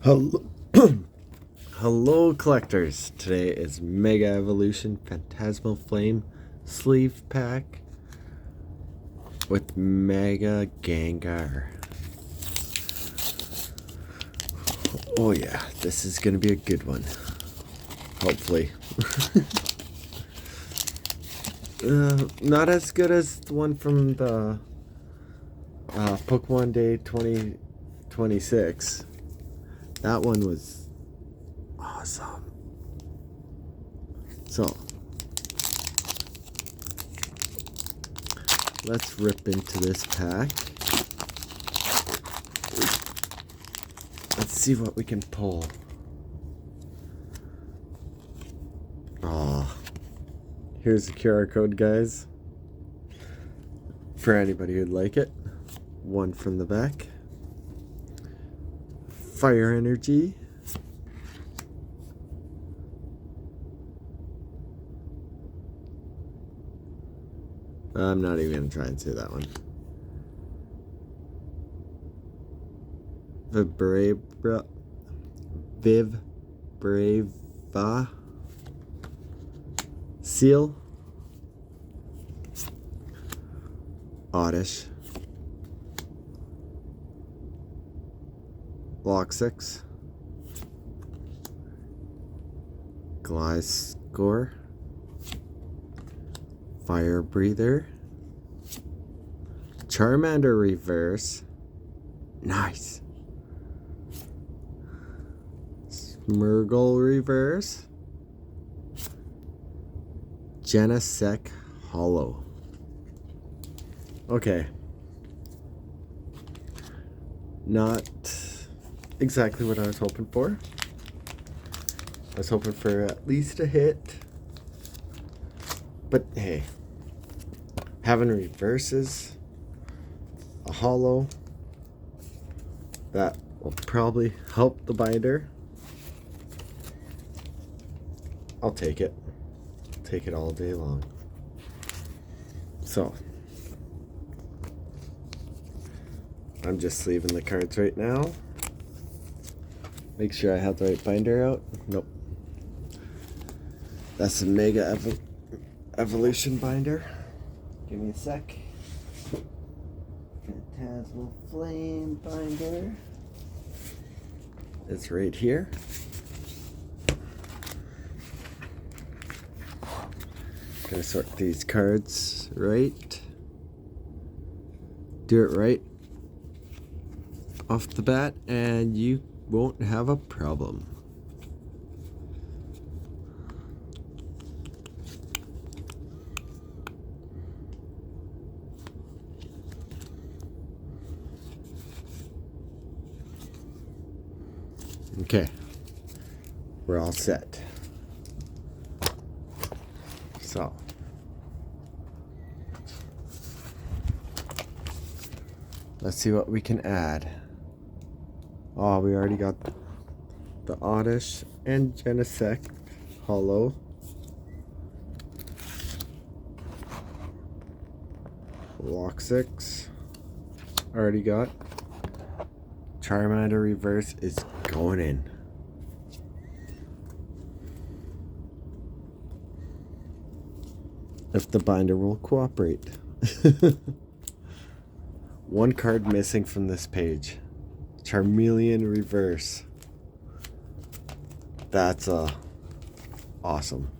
Hello, hello collectors. Today is Mega Evolution Phantasmal Flame Sleeve Pack with Mega Gengar. Oh yeah, this is gonna be a good one. Hopefully. Not as good as the one from the Pokemon Day 2026. That one was awesome. So, let's rip into this pack. Let's see what we can pull. Here's the QR code, guys. For anybody who'd like it. One from the back. Fire Energy. I'm not even going to try and say that one. Vibrava. Seal. Oddish. Block 6. Gliscor. Fire Breather. Charmander Reverse. Nice. Smurgle Reverse. Genesect Hollow. Okay. Not exactly what I was hoping for. I was hoping for at least a hit. But hey, having reverses, a hollow, that will probably help the binder. I'll take it. Take it all day long. So, I'm just sleeving the cards right now. Make sure I have the right binder out. Nope. That's a Mega Evolution binder. Give me a sec. Phantasmal Flame binder. It's right here. Gonna sort these cards right. Do it right off the bat, and you won't have a problem. Okay, we're all set. So, let's see what we can add. Oh, we already got the Oddish and Genesect Hollow. Block 6. Already got. Charmander Reverse is going in. If the binder will cooperate. One card missing from this page. Charmeleon Reverse. That's awesome.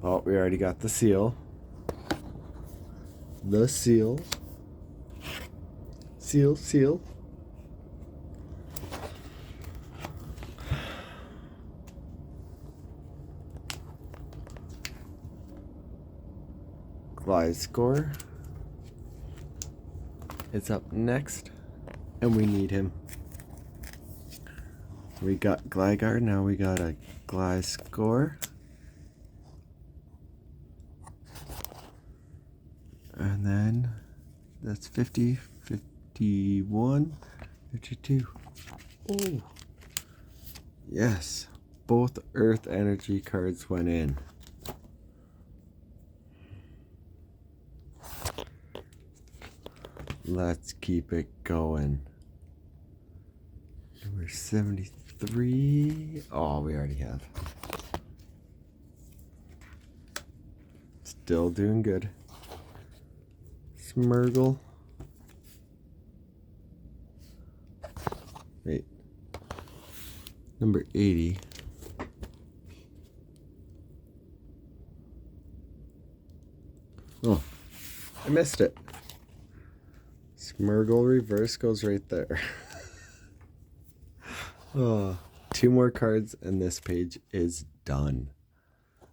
Oh, we already got the seal. The seal. Seal. Gliscor. It's up next, and we need him. We got Gligar, now we got a Gliscor. And then that's 50, 51, 52. Oh, yes, both Earth Energy cards went in. Let's keep it going. Number 73. Oh, we already have. Still doing good. Smurgle. Wait. Number 80. Oh, I missed it. Smurgle reverse goes right there. Oh, 2 more cards and this page is done.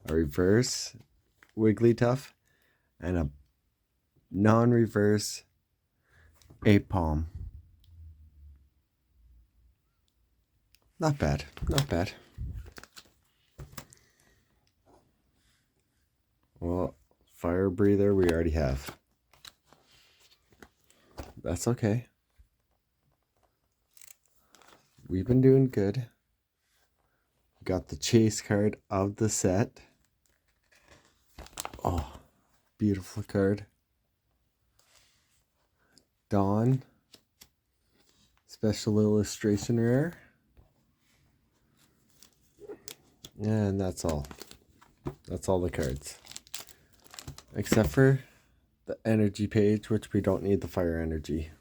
A reverse Wigglytuff and a non-reverse Apalm. Not bad, not bad. Well, fire breather we already have. That's okay. We've been doing good. Got the chase card of the set. Oh, beautiful card. Dawn. Special illustration rare. And that's all. That's all the cards. Except for the energy page, which we don't need the fire energy.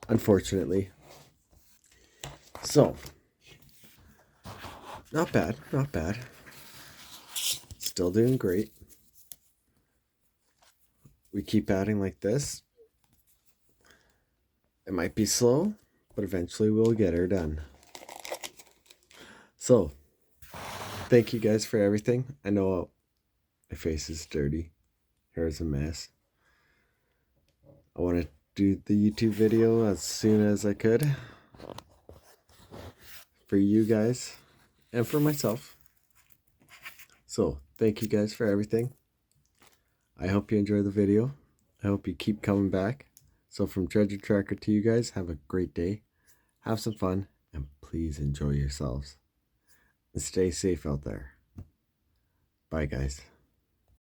Unfortunately. So, not bad, not bad. Still doing great. We keep adding like this. It might be slow, but eventually we'll get her done. So, thank you guys for everything. I know my face is dirty. Hair is a mess. I want to do the YouTube video as soon as I could. For you guys and for myself. So, thank you guys for everything. I hope you enjoy the video. I hope you keep coming back. So from Treasure Tracker to you guys, have a great day. Have some fun and please enjoy yourselves. And stay safe out there. Bye guys.